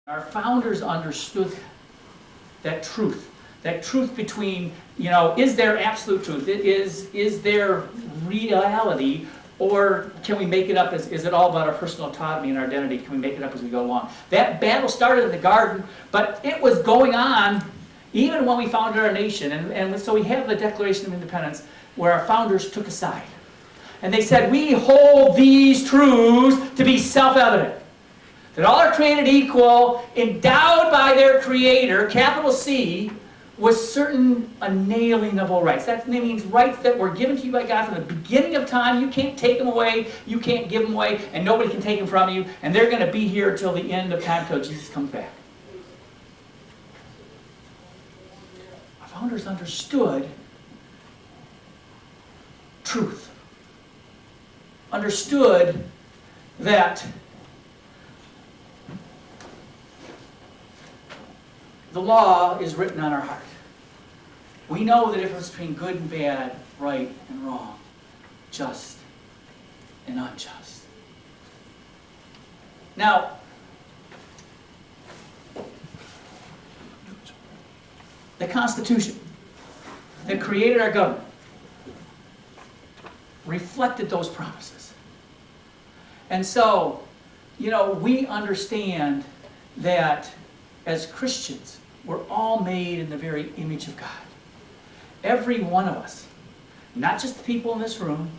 Our founders understood that truth between, is there absolute truth? Is there reality, or can we make it up? Is it all about our personal autonomy and our identity? Can we make it up as we go along? That battle started in the garden, but it was going on even when we founded our nation. And so we have the Declaration of Independence where our founders took a side. And they said, we hold these truths to be self-evident. That all are created equal, endowed by their Creator, capital C, with certain unalienable rights. That means rights that were given to you by God from the beginning of time. You can't take them away, you can't give them away, and nobody can take them from you. And they're going to be here till the end of time, till Jesus comes back. Our founders understood truth. Understood that the law is written on our heart. We know the difference between good and bad, right and wrong, just and unjust. Now, the Constitution that created our government reflected those promises. And so, we understand that as Christians, we're all made in the very image of God. Every one of us. Not just the people in this room,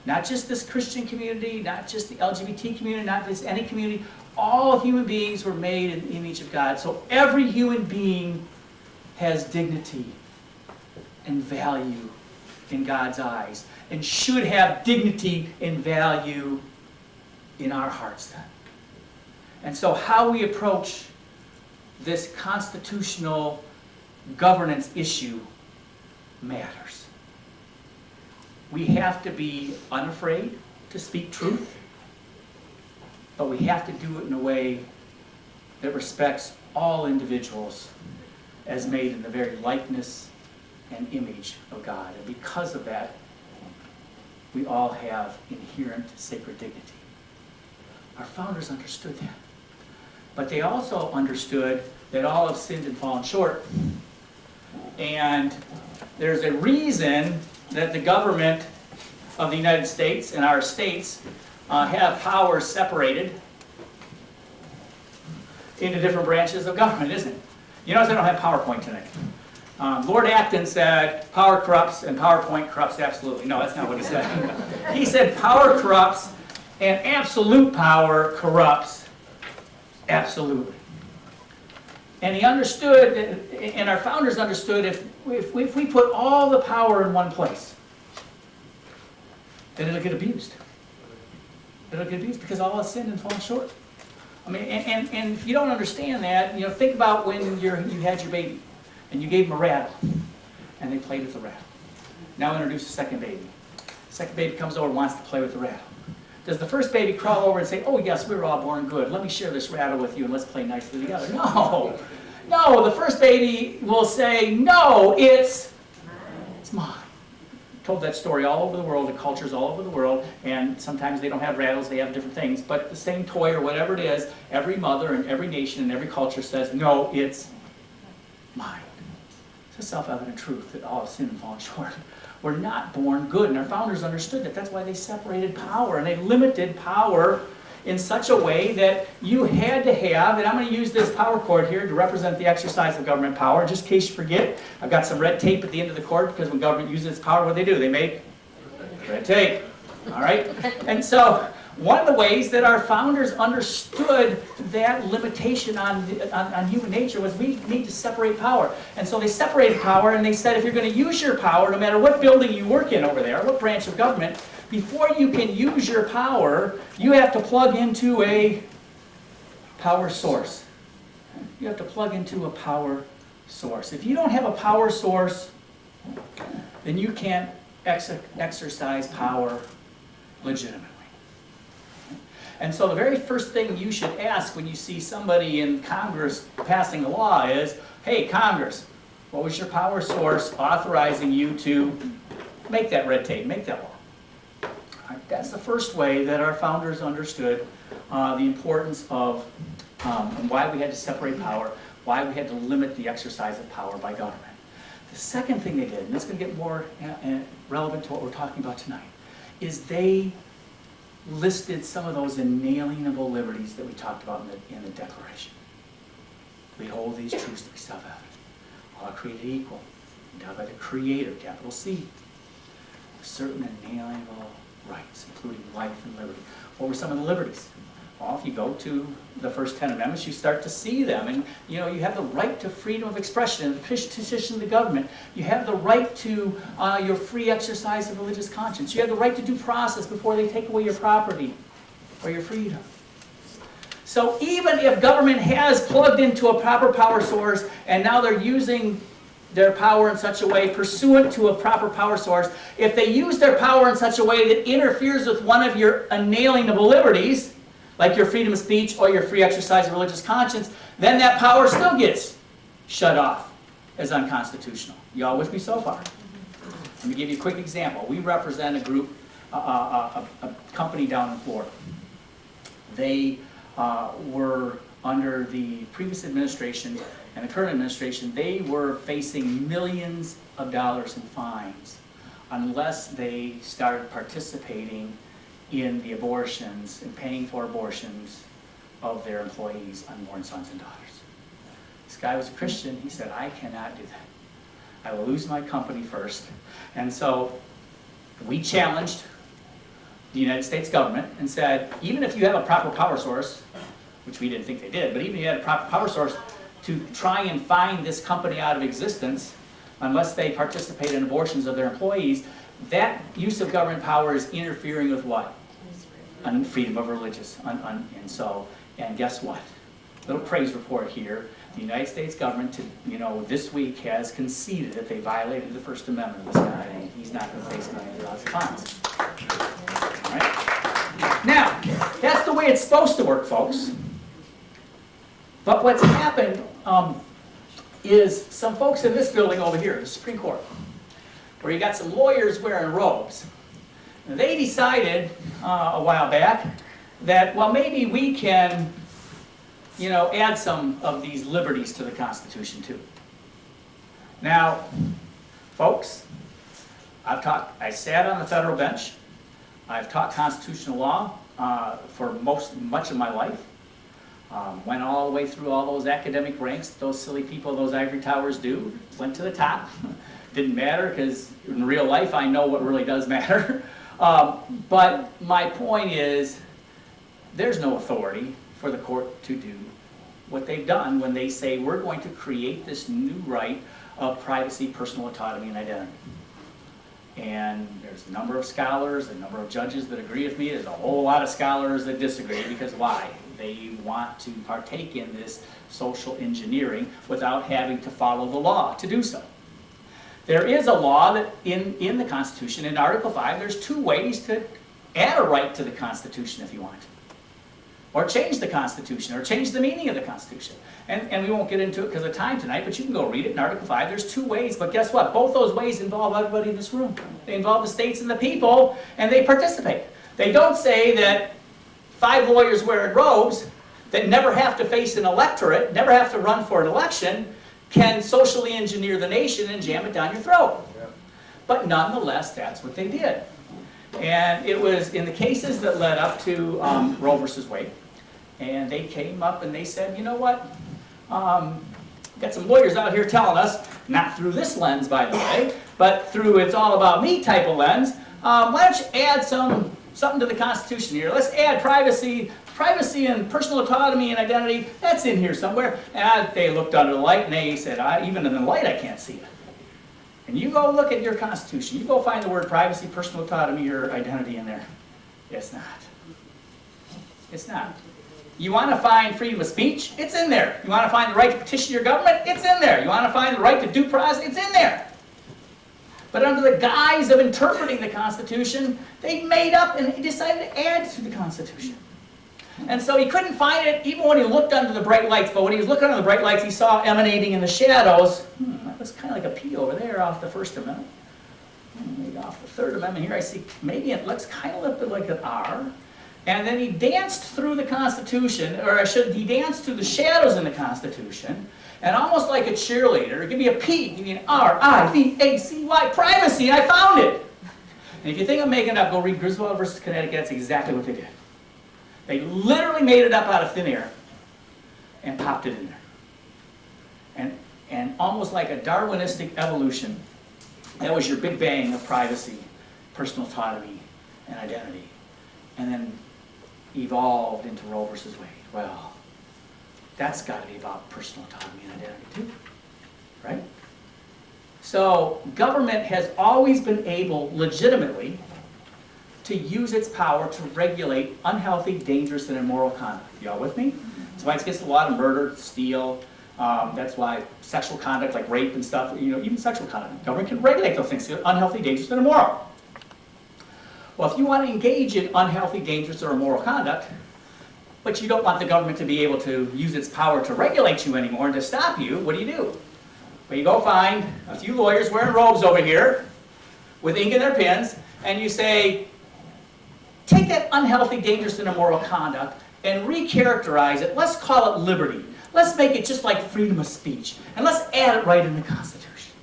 not just this Christian community, not just the LGBT community, not just any community. All human beings were made in the image of God. So every human being has dignity and value in God's eyes, and should have dignity and value in our hearts then. And so how we approach this constitutional governance issue matters. We have to be unafraid to speak truth, but we have to do it in a way that respects all individuals as made in the very likeness and image of God. And because of that, we all have inherent sacred dignity. Our founders understood that. But they also understood that all have sinned and fallen short. And there's a reason that the government of the United States and our states have powers separated into different branches of government, isn't it? You notice I don't have PowerPoint tonight. Lord Acton said, power corrupts and PowerPoint corrupts absolutely. No, that's not what he said. He said power corrupts and absolute power corrupts absolutely. And he understood, and our founders understood, if we put all the power in one place, then it'll get abused. It'll get abused because all have sinned and fallen short. I mean, and if you don't understand that, think about when you had your baby, and you gave them a rattle, and they played with the rattle. Now introduce a second baby. The second baby comes over and wants to play with the rattle. Does the first baby crawl over and say, oh yes, we were all born good, let me share this rattle with you and let's play nicely together? No. No, the first baby will say, no, it's mine. I've told that story all over the world, in cultures all over the world, and sometimes they don't have rattles, they have different things, but the same toy or whatever it is, every mother and every nation and every culture says, no, it's mine. It's a self-evident truth that all have sinned and fallen short. We're not born good, and our founders understood that. That's why they separated power, and they limited power in such a way that you had to have, and I'm going to use this power cord here to represent the exercise of government power. Just in case you forget, I've got some red tape at the end of the cord, because when government uses its power, what do? They make red tape. All right? And so one of the ways that our founders understood that limitation on human nature was we need to separate power. And so they separated power, and they said if you're going to use your power, no matter what building you work in over there, what branch of government, before you can use your power, you have to plug into a power source. You have to plug into a power source. If you don't have a power source, then you can't exercise power legitimately. And so the very first thing you should ask when you see somebody in Congress passing a law is, hey, Congress, what was your power source authorizing you to make that red tape, make that law? All right, that's the first way that our founders understood the importance of and why we had to separate power, why we had to limit the exercise of power by government. The second thing they did, and it's going to get more relevant to what we're talking about tonight, is they listed some of those inalienable liberties that we talked about in the Declaration. We hold these truths to be self-evident. All are created equal. Endowed by the Creator, capital C. Certain inalienable rights, including life and liberty. What were some of the liberties? Well, if you go to the first 10 amendments, you start to see them. And, you have the right to freedom of expression and the petition of the government. You have the right to your free exercise of religious conscience. You have the right to due process before they take away your property or your freedom. So even if government has plugged into a proper power source and now they're using their power in such a way pursuant to a proper power source, if they use their power in such a way that interferes with one of your inalienable liberties, like your freedom of speech or your free exercise of religious conscience, then that power still gets shut off as unconstitutional. You all with me so far? Let me give you a quick example. We represent a group, a company down in Florida. They were under the previous administration and the current administration, they were facing millions of dollars in fines unless they started participating in the abortions and paying for abortions of their employees' unborn sons and daughters. This guy was a Christian. He said, I cannot do that. I will lose my company first. And so we challenged the United States government and said, even if you have a proper power source, which we didn't think they did, but even if you had a proper power source to try and fine this company out of existence, unless they participate in abortions of their employees, that use of government power is interfering with what? Freedom of religious. And guess what? Little praise report here. The United States government, this week has conceded that they violated the First Amendment of this guy, and he's not going to face any lots of fines. Right? Now, that's the way it's supposed to work, folks. But what's happened is some folks in this building over here, the Supreme Court, where you got some lawyers wearing robes. And they decided a while back that, well, maybe we can, add some of these liberties to the Constitution too. Now, folks, I sat on the federal bench. I've taught constitutional law for much of my life. Went all the way through all those academic ranks those silly people, those ivory towers do. Went to the top. Didn't matter because in real life I know what really does matter. But my point is there's no authority for the court to do what they've done when they say we're going to create this new right of privacy, personal autonomy, and identity. And there's a number of scholars, a number of judges that agree with me. There's a whole lot of scholars that disagree because why? They want to partake in this social engineering without having to follow the law to do so. There is a law that in the Constitution, in Article 5, there's two ways to add a right to the Constitution if you want. Or change the Constitution, or change the meaning of the Constitution. And we won't get into it because of time tonight, but you can go read it in Article 5. There's two ways, but guess what? Both those ways involve everybody in this room. They involve the states and the people, and they participate. They don't say that 5 lawyers wearing robes that never have to face an electorate, never have to run for an election, can socially engineer the nation and jam it down your throat. Yeah. But nonetheless, that's what they did. And it was in the cases that led up to Roe versus Wade. And they came up and they said, you know what? Got some lawyers out here telling us, not through this lens, by the way, but through it's all about me type of lens, why don't you add something to the Constitution here? Let's add privacy and personal autonomy and identity. That's in here somewhere. And they looked under the light and they said, even in the light I can't see it. And you go look at your Constitution. You go find the word privacy, personal autonomy, or identity in there. It's not. It's not. You want to find freedom of speech? It's in there. You want to find the right to petition your government? It's in there. You want to find the right to due process? It's in there. But under the guise of interpreting the Constitution, they made up and decided to add to the Constitution. And so he couldn't find it even when he looked under the bright lights. But when he was looking under the bright lights, he saw emanating in the shadows, that was kind of like a P over there off the First Amendment. Maybe off the Third Amendment here, I see maybe it looks kind of like an R. And then he danced through the Constitution, or he danced through the shadows in the Constitution, and almost like a cheerleader, give me a P, give me an R-I-V-A-C-Y, privacy, I found it. And if you think I'm making it up, go read Griswold versus Connecticut, that's exactly what they did. They literally made it up out of thin air and popped it in there. And almost like a Darwinistic evolution, that was your big bang of privacy, personal autonomy, and identity. And then evolved into Roe versus Wade. Well, that's got to be about personal autonomy and identity too, right? So government has always been able, legitimately, to use its power to regulate unhealthy, dangerous, and immoral conduct. Y'all with me? That's why it's against the law to murder, steal. That's why sexual conduct, like rape and stuff, even sexual conduct, government can regulate those things. Unhealthy, dangerous, and immoral. Well, if you want to engage in unhealthy, dangerous, or immoral conduct, but you don't want the government to be able to use its power to regulate you anymore and to stop you, what do? Well, you go find a few lawyers wearing robes over here with ink in their pens, and you say, take that unhealthy, dangerous, and immoral conduct and recharacterize it. Let's call it liberty. Let's make it just like freedom of speech, and let's add it right in the Constitution.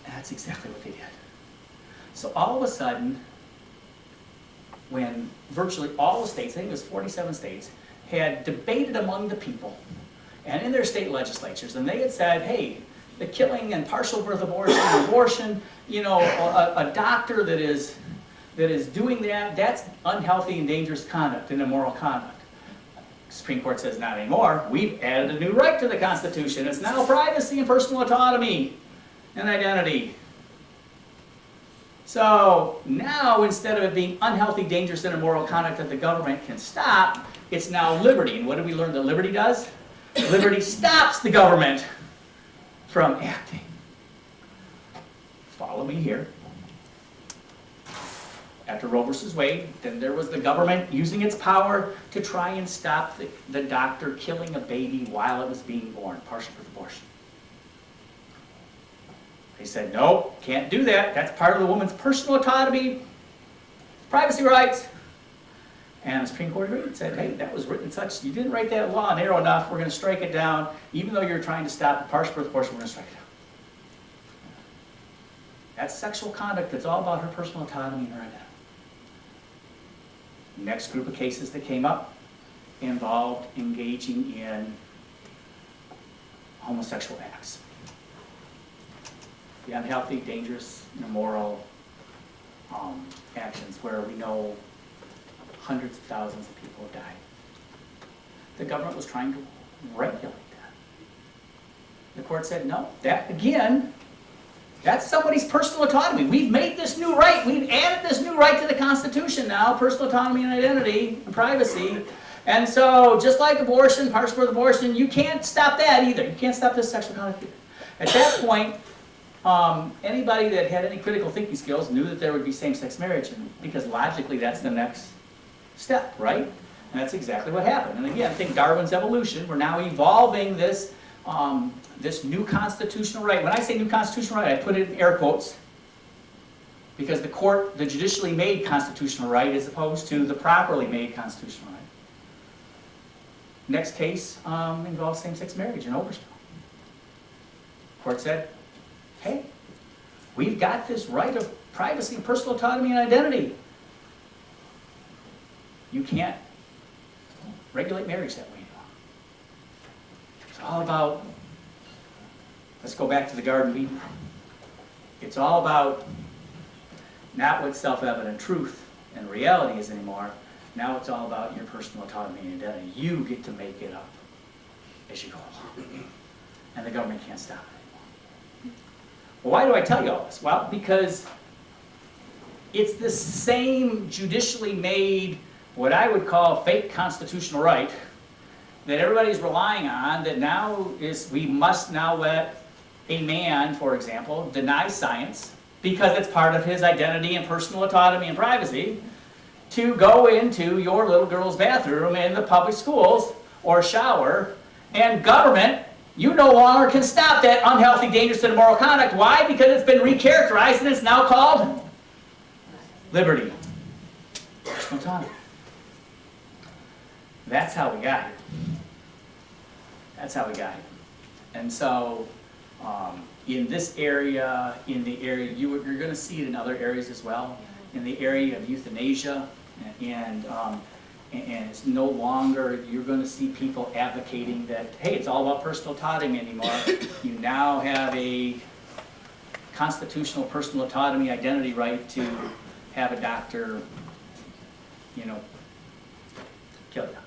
And that's exactly what they did. So all of a sudden, when virtually all the states, I think it was 47 states, had debated among the people and in their state legislatures, and they had said, hey, the killing and partial birth abortion, a doctor that is doing that, that's unhealthy and dangerous conduct and immoral conduct. Supreme Court says not anymore. We've added a new right to the Constitution. It's now privacy and personal autonomy and identity. So now, instead of it being unhealthy, dangerous, and immoral conduct that the government can stop, it's now liberty. And what did we learn that liberty does? Liberty stops the government from acting. Follow me here. After Roe versus Wade, then there was the government using its power to try and stop the doctor killing a baby while it was being born, partial birth abortion. They said, no, can't do that. That's part of the woman's personal autonomy, privacy rights. And the Supreme Court agreed and said, hey, that was written such, you didn't write that law narrow enough, we're going to strike it down. Even though you're trying to stop the partial birth abortion, we're going to strike it down. That's sexual conduct that's all about her personal autonomy and her identity. Next group of cases that came up involved engaging in homosexual acts. The unhealthy, dangerous, immoral actions where we know hundreds of thousands of people have died. The government was trying to regulate that. The court said, no, that again, that's somebody's personal autonomy. We've made this new right. We've added this new right to the Constitution now, personal autonomy and identity and privacy. And so just like abortion, partial birth abortion, you can't stop that either. You can't stop this sexual conduct either. At that point, anybody that had any critical thinking skills knew that there would be same-sex marriage, because logically that's the next step, right? And that's exactly what happened. And again, think Darwin's evolution. We're now evolving this this new constitutional right. When I say new constitutional right, I put it in air quotes, because the judicially made constitutional right as opposed to the properly made constitutional right. Next case involves same-sex marriage in Obersville. Court said, hey, we've got this right of privacy, personal autonomy, and identity. You can't regulate marriage that way anymore. It's all about, let's go back to the Garden of Eden. It's all about not what self-evident truth and reality is anymore. Now it's all about your personal autonomy and identity. You get to make it up as you go along. And the government can't stop it anymore. Well, why do I tell you all this? Well, because it's this same judicially made, what I would call fake constitutional right that everybody's relying on, that now is, we must now let a man, for example, deny science because it's part of his identity and personal autonomy and privacy, to go into your little girl's bathroom in the public schools or shower, and government, you no longer can stop that unhealthy, dangerous, and immoral conduct. Why? Because it's been recharacterized and it's now called liberty, personal autonomy. That's how we got here. That's how we got here. And so, in this area, in the area, you're going to see it in other areas as well. In the area of euthanasia, and it's no longer, you're going to see people advocating that, hey, it's all about personal autonomy anymore. You now have a constitutional personal autonomy identity right to have a doctor, you know, kill you.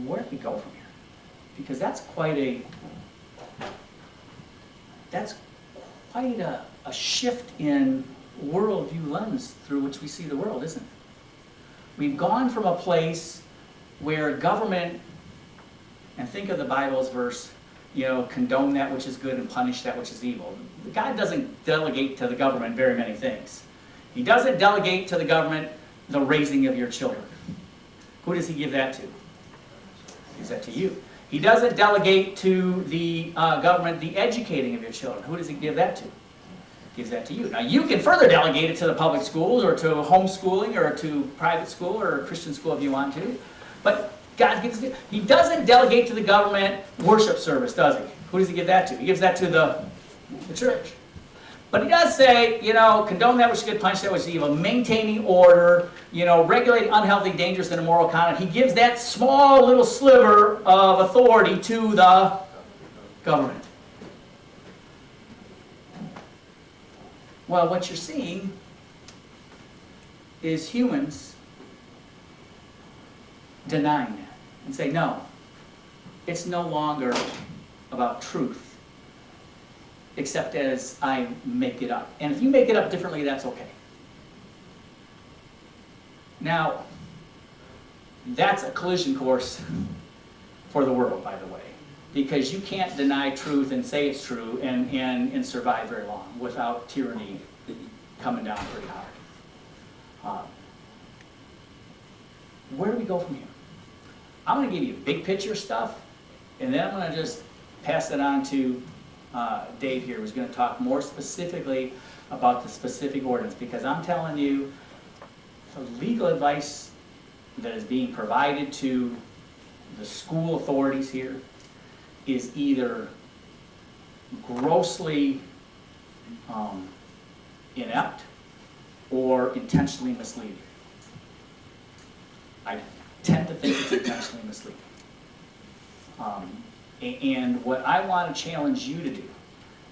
Where do we go from here? Because that's quite a shift in worldview lens through which we see the world, isn't it? We've gone from a place where government, and think of the Bible's verse, you know, condone that which is good and punish that which is evil. God doesn't delegate to the government very many things. He doesn't delegate to the government the raising of your children. Who does he give that to? He gives that to you. He doesn't delegate to the government the educating of your children. Who does he give that to? He gives that to you. Now you can further delegate it to the public schools or to homeschooling or to private school or a Christian school if you want to. But God gives it. He doesn't delegate to the government worship service, does he? Who does he give that to? He gives that to the church. But he does say, you know, condone that which is good, punish that which is evil, maintaining order, you know, regulating unhealthy, dangerous, and immoral conduct. He gives that small little sliver of authority to the government. Well, what you're seeing is humans denying that and say, no, it's no longer about truth, except as I make it up. And if you make it up differently, that's okay. Now, that's a collision course for the world, by the way, because you can't deny truth and say it's true and survive very long without tyranny coming down pretty hard. Where do we go from here? I'm going to give you big picture stuff, and then I'm going to just pass it on to Dave here, who's going to talk more specifically about the specific ordinance, because I'm telling you, the legal advice that is being provided to the school authorities here is either grossly inept or intentionally misleading. I tend to think it's intentionally misleading. And what I want to challenge you to do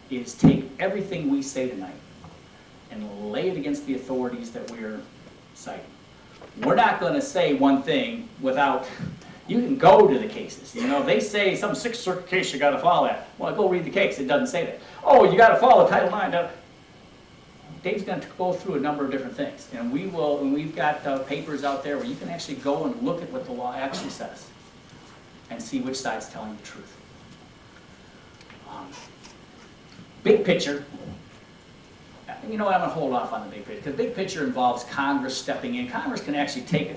is take everything we say tonight and lay it against the authorities that we're citing. We're not going to say one thing without, you can go to the cases. You know, if they say some Sixth Circuit case, you got to follow that. Well, go read the case. It doesn't say that. Oh, you got to follow Title IX. Dave's going to go through a number of different things. And we will, and we've got papers out there where you can actually go and look at what the law actually says and see which side's telling the truth. Big picture, you know what, I'm going to hold off on the big picture, because big picture involves Congress stepping in. Congress can actually take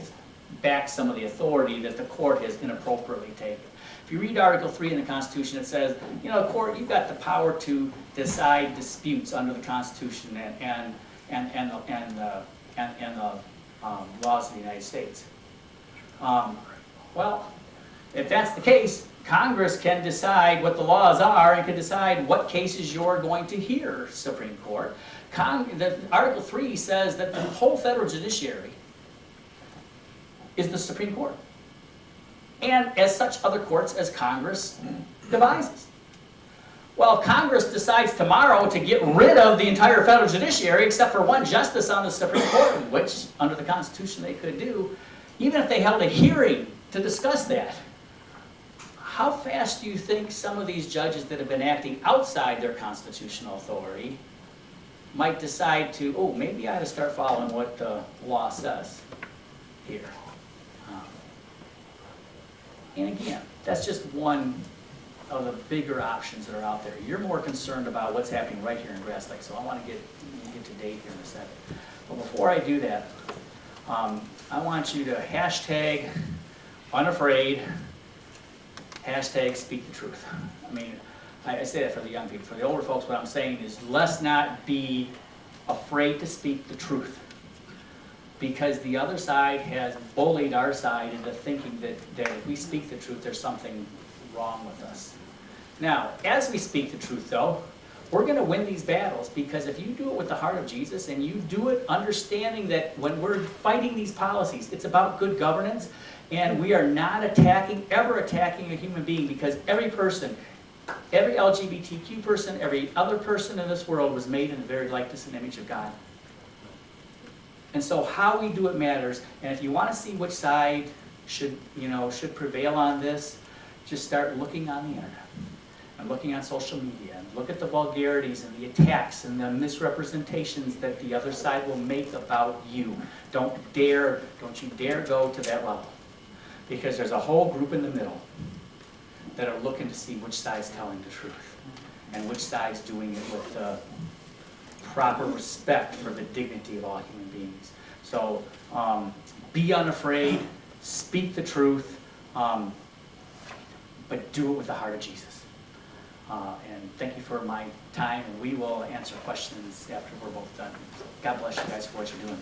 back some of the authority that the court has inappropriately taken. If you read Article 3 in the Constitution, it says, you know, the court, you've got the power to decide disputes under the Constitution and the laws of the United States. Well, if that's the case, Congress can decide what the laws are and can decide what cases you're going to hear, Supreme Court. Article 3 says that the whole federal judiciary is the Supreme Court. And as such, other courts as Congress devises. Well, if Congress decides tomorrow to get rid of the entire federal judiciary except for one justice on the Supreme Court, which under the Constitution they could do, even if they held a hearing to discuss that, how fast do you think some of these judges that have been acting outside their constitutional authority might decide to, oh, maybe I ought to start following what the law says here? And again, that's just one of the bigger options that are out there. You're more concerned about what's happening right here in Grass Lake, so I want to get to Dave here in a second. But before I do that, I want you to hashtag unafraid, hashtag speak the truth. I mean, I say that for the young people. For the older folks, what I'm saying is let's not be afraid to speak the truth. because the other side has bullied our side into thinking that if we speak the truth, there's something wrong with us. Now, as we speak the truth, though, we're going to win these battles, because if you do it with the heart of Jesus and you do it understanding that when we're fighting these policies, it's about good governance, and we are not ever attacking a human being, because every person, every LGBTQ person, every other person in this world was made in the very likeness and image of God. And so how we do it matters, and if you want to see which side should prevail on this, just start looking on the internet. And looking on social media, and look at the vulgarities and the attacks and the misrepresentations that the other side will make about you. Don't you dare go to that level, because there's a whole group in the middle that are looking to see which side's telling the truth and which side's doing it with proper respect for the dignity of all human beings. So be unafraid, speak the truth, but do it with the heart of Jesus. And thank you for my time, and we will answer questions after we're both done. God bless you guys for what you're doing.